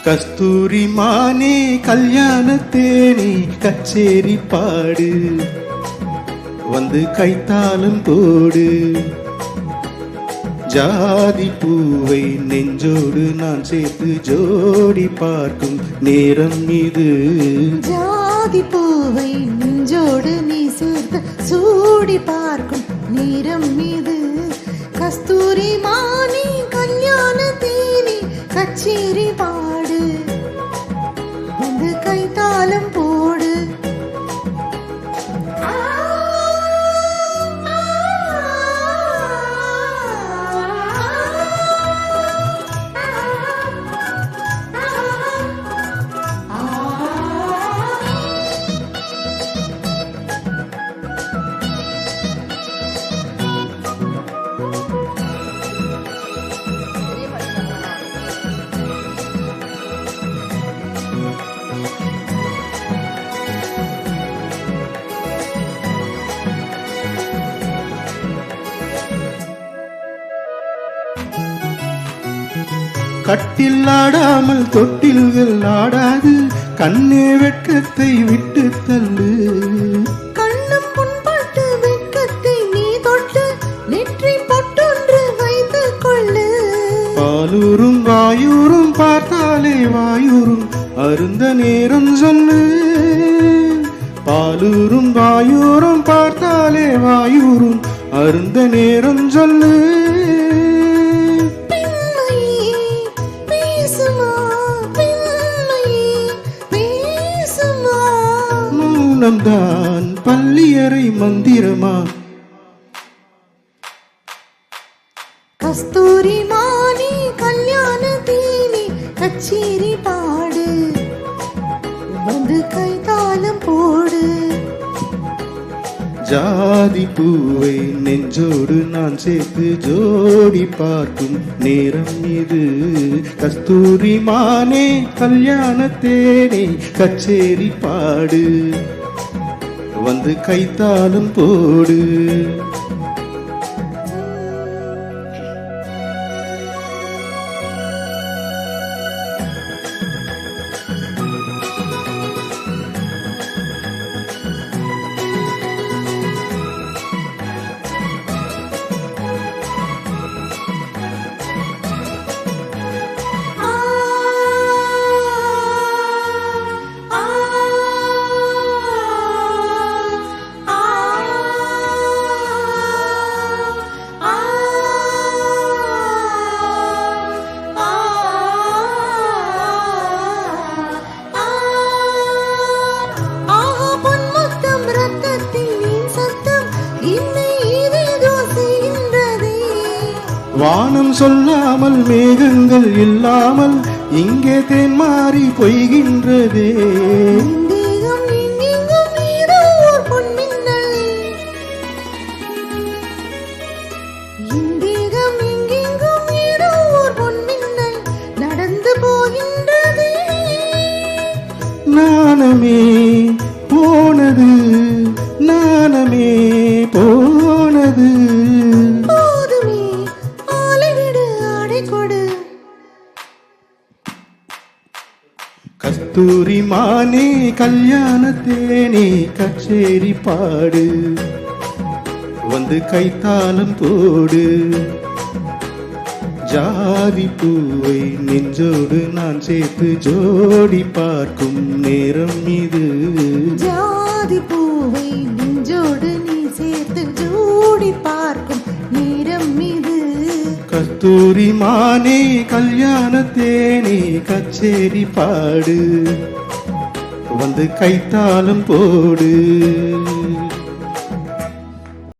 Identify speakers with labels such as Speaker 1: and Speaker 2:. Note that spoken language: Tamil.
Speaker 1: கஸ்தூரி மானே கல்யாணத்தேனே கச்சேரி பாடு வந்து கைத்தாளம் போடு ஜாதி பூவை நெஞ்சோடு நான் சேர்த்து ஜோடி பார்க்கும் நேரம் இது
Speaker 2: ஜாதி பூவை நெஞ்சோடு நீ சேர்த்து சூடி பார்க்கும் நேரம் இது கஸ்தூரி மானே கல்யாணத்தேனே கச்சேரி பாடு வந்து கைத்தாளம் போடு
Speaker 1: கட்டில் ஆடாமல் தொட்டில்கள் ஆடாது கண்ணே வெட்கத்தை விட்டு தள்ளு
Speaker 2: கண்ணம் புண்பட்டு வெட்கத்தை நீ தொட்டு நெற்றி பொட்டொன்று வைத்துக் கொள்ளு
Speaker 1: பாலூரும் வாயூரும் பார்த்தாலே வாயூரும் அருந்த நேரம் சொல்லு பாலூரும் வாயூரும் பார்த்தாலே வாயூரும் அருந்த நேரம் சொல்லு தான் பள்ளியறை மந்திரமா
Speaker 2: கஸ்தூரி மானே கல்யாணத்தேனே கச்சேரி பாடு வந்து கைத்தாளம் போடு
Speaker 1: ஜாதி பூவை நெஞ்சோடு நான் சேர்த்து ஜோடி பார்க்கும் நேரம் இது கஸ்தூரி மானே கல்யாணத்தேனே கச்சேரி பாடு வந்து கைத்தாளம் போடு வானம் சொல்லாமல் மேகங்கள் இல்லாமல் இங்கே தேன் மாறி பொய்கின்றதே
Speaker 2: நடந்து போகின்றதே
Speaker 1: நாணமே போனது நாணமே போனது கஸ்தூரி மானே கல்யாணத்தேனே கச்சேரி பாடு வந்து கைத்தாளம் போடு ஜாதி பூவை நெஞ்சோடு நான் சேர்த்து ஜோடி பார்க்கும் நேரம் இது
Speaker 2: ஜாதி பூவை நெஞ்சோடு நீ சேர்த்து ஜோடி பார்க்கும் நேரம் இது
Speaker 1: கஸ்தூரி மானே கல்யாணத்தேனே கச்சேரி பாடு வந்து கைத்தாளம் போடு